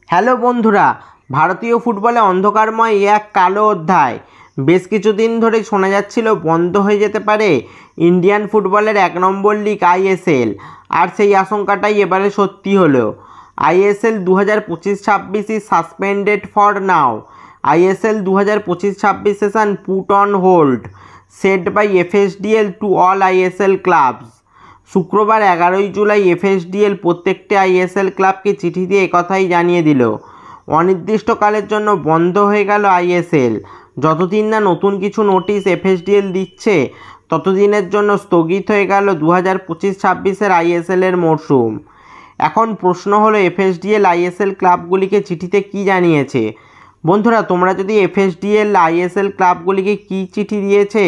Hello বন্ধুরা, ভারতীয় ফুটবলে অন্ধকারময় এক কালো অধ্যায়। বেশ কিছুদিন ধরেই শোনা যাচ্ছিল বন্ধ হয়ে যেতে পারে ইন্ডিয়ান ফুটবলের ১ নম্বর লিগ আইএসএল, আর সেই আশঙ্কাটাই এবারে সত্যি হলো। ISL 2025-26 is suspended for now. ISL 2025-26 session put on hold, sent by FSDL to all ISL clubs. শুক্রবার 11ই জুলাই এফএসডিএল প্রত্যেকটি আইএসএল ক্লাবকে চিঠি দিয়ে একথাই জানিয়ে দিল, অনির্দিষ্টকালের জন্য বন্ধ হয়ে গেল আইএসএল। যতদিন না নতুন কিছু নোটিশ এফএসডিএল দিচ্ছে ততদিনের জন্য স্থগিত হয়ে গেল 2025-26 আইএসএলের মরশুম। এখন প্রশ্ন হলো, এফএসডিএল আইএসএল ক্লাবগুলিকে চিঠিতে কি জানিয়েছে? বন্ধুরা, তোমরা যদি এফএসডিএল আইএসএল ক্লাবগুলিকে কি চিঠি দিয়েছে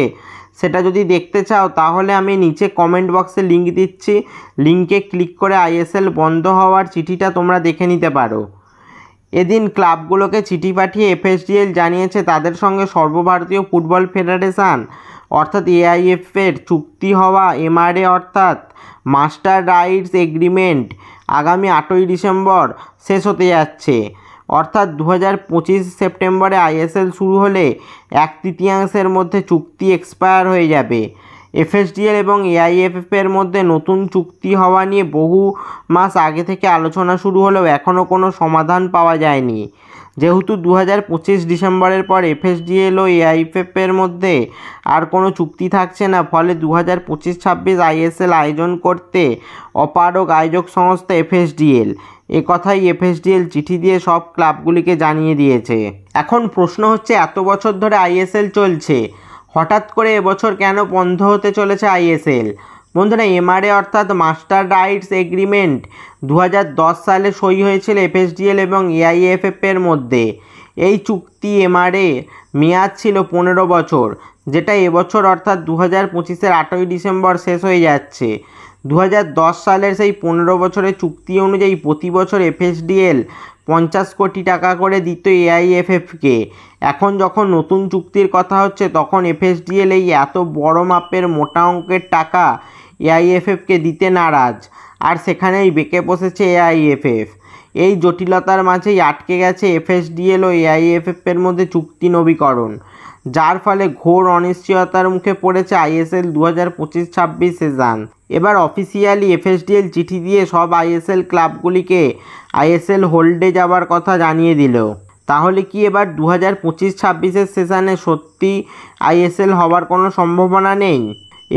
সেটা যদি দেখতে চাও, তাহলে আমি নিচে কমেন্ট বক্সে লিঙ্ক দিচ্ছি। লিঙ্কে ক্লিক করে আইএসএল বন্ধ হওয়ার চিঠিটা তোমরা দেখে নিতে পারো। এদিন ক্লাবগুলোকে চিঠি পাঠিয়ে এফএসডিএল জানিয়েছে তাদের সঙ্গে সর্বভারতীয় ফুটবল ফেডারেশন অর্থাৎ এআইএফের চুক্তি হওয়া এমআরএ অর্থাৎ মাস্টার রাইটস এগ্রিমেন্ট আগামী 8ই ডিসেম্বর শেষ হতে যাচ্ছে। অর্থাৎ 2025 সেপ্টেম্বরে আইএসএল শুরু হলে 1/3 মধ্যে চুক্তি এক্সপায়ার হয়ে যাবে। এফএসডিএল এবং এআইএফএফের মধ্যে নতুন চুক্তি হওয়া নিয়ে বহু মাস আগে থেকে আলোচনা শুরু হলেও এখনও কোনো সমাধান পাওয়া যায়নি। যেহেতু 2025 ডিসেম্বরের পর এফএসডিএল ও এআইএফএফের মধ্যে আর কোনো চুক্তি থাকছে না, ফলে 2025-26 আইএসএল আয়োজন করতে অপারগ আয়োজক সংস্থা এফএসডিএল। একথাই এফএসডিএল চিঠি দিয়ে সব ক্লাবগুলিকে জানিয়ে দিয়েছে। এখন প্রশ্ন হচ্ছে, এত বছর ধরে আইএসএল চলছে, হঠাৎ করে এবছর কেন বন্ধ হতে চলেছে আইএসএল? বন্ধুরা, এমআরএ অর্থাৎ মাস্টার রাইটস এগ্রিমেন্ট 2010 সালে সই হয়েছিল এফএসডিএল এবং এআইএফএফের মধ্যে। এই চুক্তি এমআরএ মেয়াদ ছিল 15 বছর, যেটা এবছর অর্থাৎ 2025-এর 8ই ডিসেম্বর শেষ হয়ে যাচ্ছে। 2010 সালের সেই 15 বছরের চুক্তি অনুযায়ী প্রতি বছর এফএসডিএল 50 কোটি টাকা করে দিত এআইএফএফকে। এখন যখন নতুন চুক্তির কথা হচ্ছে, তখন এফএসডিএল এই এত বড় মাপের মোটা অঙ্কের টাকা এআইএফএফকে দিতে নারাজ, আর সেখানেই বেঁকে বসেছে এআইএফএফ। এই জটিলতার মাঝেই আটকে গেছে এফএসডিএল ও এআইএফএফের মধ্যে চুক্তি নবীকরণ, যার ফলে ঘোর অনিশ্চয়তার মুখে পড়েছে আইএসএল 2025-26 সিজন। এবার অফিসিয়ালি এফএসডিএল চিঠি দিয়ে সব আইএসএল ক্লাবগুলিকে আইএসএল হোল্ডে যাওয়ার কথা জানিয়ে দিল। তাহলে কি এবার 2025-26 সেশনে সত্যি আইএসএল হওয়ার কোনো সম্ভাবনা নেই?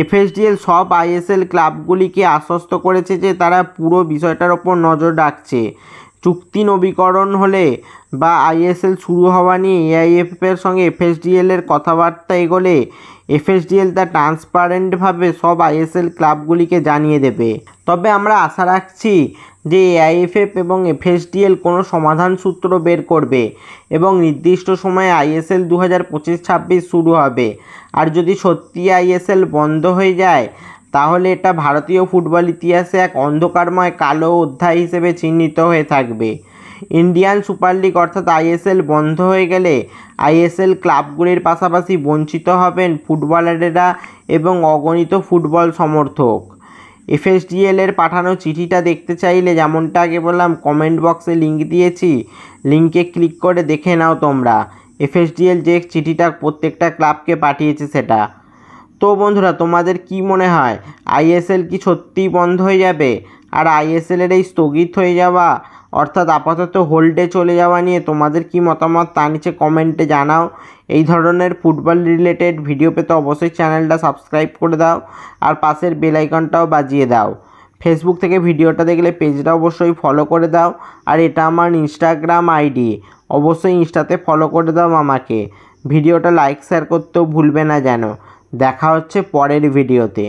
এফএসডিএল সব আইএসএল ক্লাবগুলিকে আশ্বস্ত করেছে যে তারা পুরো বিষয়টার ওপর নজর রাখছে। চুক্তি নবীকরণ হলে বা আইএসএল শুরু হওয়া নিয়ে এআইএফএফের সঙ্গে এফএসডিএলের কথাবার্তা এগোলে এফএসডিএল তা ট্রান্সপারেন্টভাবে সব আইএসএল ক্লাবগুলিকে জানিয়ে দেবে। তবে আমরা আশা রাখছি যে এআইএফএফ এবং এফএসডিএল কোনো সমাধান সূত্র বের করবে এবং নির্দিষ্ট সময়ে আইএসএল 2025-26 শুরু হবে। আর যদি সত্যি আইএসএল বন্ধ হয়ে যায়, তাহলে এটা ভারতীয় ফুটবল ইতিহাসে এক অন্ধকারময় কালো অধ্যায় হিসেবে চিহ্নিত হয়ে থাকবে। ইন্ডিয়ান সুপার লিগ অর্থাৎ আইএসএল বন্ধ হয়ে গেলে আইএসএল ক্লাবগুলির পাশাপাশি বঞ্চিত হবেন ফুটবলারেরা এবং অগণিত ফুটবল সমর্থক। এফএসডিএলের পাঠানো চিঠিটা দেখতে চাইলে, যেমনটা আগে বললাম, কমেন্ট বক্সে লিঙ্ক দিয়েছি, লিঙ্কে ক্লিক করে দেখে নাও তোমরা এফএসডিএল যে চিঠিটা প্রত্যেকটা ক্লাবকে পাঠিয়েছে সেটা। তো বন্ধুরা, তোমাদের কি মনে হয়, আইএসএল কি সত্যিই বন্ধ হয়ে যাবে? আর আইএসএলের এই স্থগিত হয়ে যাওয়া অর্থাৎ আপাতত হোল্ডে চলে যাওয়া নিয়ে তোমাদের কি মতামত তা নিচে কমেন্টে জানাও। এই ধরনের ফুটবল রিলেটেড ভিডিও পেতে অবশ্যই চ্যানেলটা সাবস্ক্রাইব করে দাও আর পাশের বেল আইকনটাও বাজিয়ে দাও। ফেসবুক থেকে ভিডিওটা দেখলে পেজটা অবশ্যই ফলো করে দাও। আর এটা আমার ইনস্টাগ্রাম আইডি, অবশ্যই ইনস্টাতে ফলো করে দাও আমাকে। ভিডিওটা লাইক শেয়ার করতেও ভুলবে না যেন। দেখা হচ্ছে পরের ভিডিওতে।